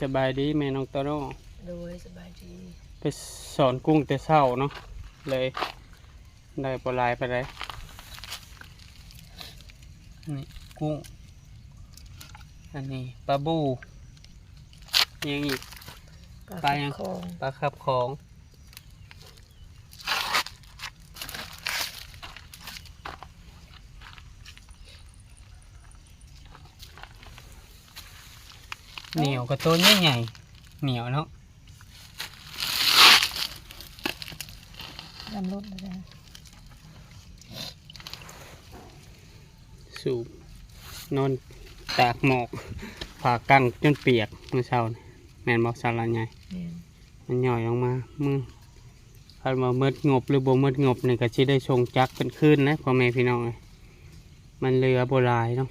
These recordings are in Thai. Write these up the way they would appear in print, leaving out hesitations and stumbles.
สบายดีแม่น้องโตโน่โดยสบายดีไปสอนกุ้งแต่เช้าเนาะเลยได้ปลายไปเลยนี่กุ้งอันนี้ปลาบูยังอีกปลายัง คองปลาขับของเหนียวกับตัวใหญ่ๆเหนียวเนาะน้ำรถเลยนะสูบนอนตากหมอกผ่ากั้งจนเปียกเมื่อเช้านี่แม่นบอกสาระใหญ่มันย่อยลงมามือคันว่าเมิดงบหรือบ่เมิดงบนี่ก็สิได้ชงจักเป็นคืนนะพ่อแม่พี่น้องมันเรือโบราณเนาะ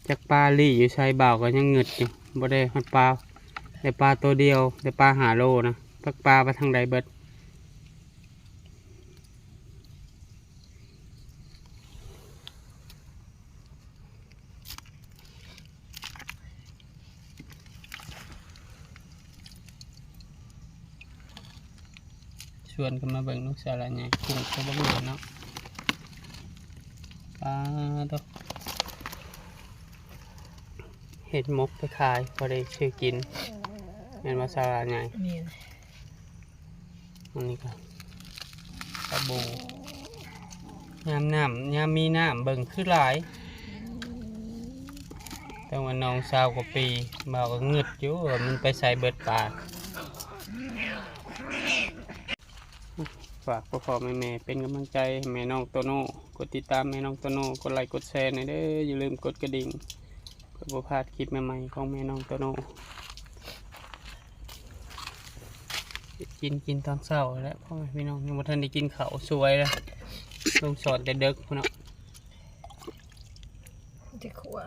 จักปลาลี่อยู่ชายบ่าวก็ยังเงึดอยู่บ่ได้ฮอดปลาได้ปลาตัวเดียวได้ปลาหาโลนะพักปลาไปทางใดเบิดชวนกันมาเบิ่งลูกสาวละไงกุ้งเขาบ่เหลือเนาะปลาตัวเห็ดมกไปขายพอได้ชื่อกินแม่นว่าสาวละไงอันนี้ก็ปลาบูยามมีน้ำเบิ่งคือหลายแต่ว่าน้องสาวกว่าปีบ่าวก็เงึดอยู่ว่ามันไปใส่เบิดปลาฝากพ่อแม่เป็นกำลังใจให้แม่น้องโตโน่กดติดตามแม่น้องโตโน่กดไลค์กดแชร์หน่อยเด้ออย่าลืมกดกระดิ่งเพื่อบ่พลาดคลิปใหม่ๆของแม่น้องโตโน่กินตอนเช้าแล้วพ่อแม่พี่น้องยังบ่ทันได้กินข้าวสวยแล้วลงสอนแต่เด็กพุ่นเนาะ จะขัว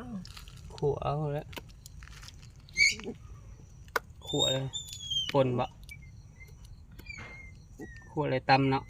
ขัวเอาแล้วขัวเลยป่นบะขัวเลยตำเนาะ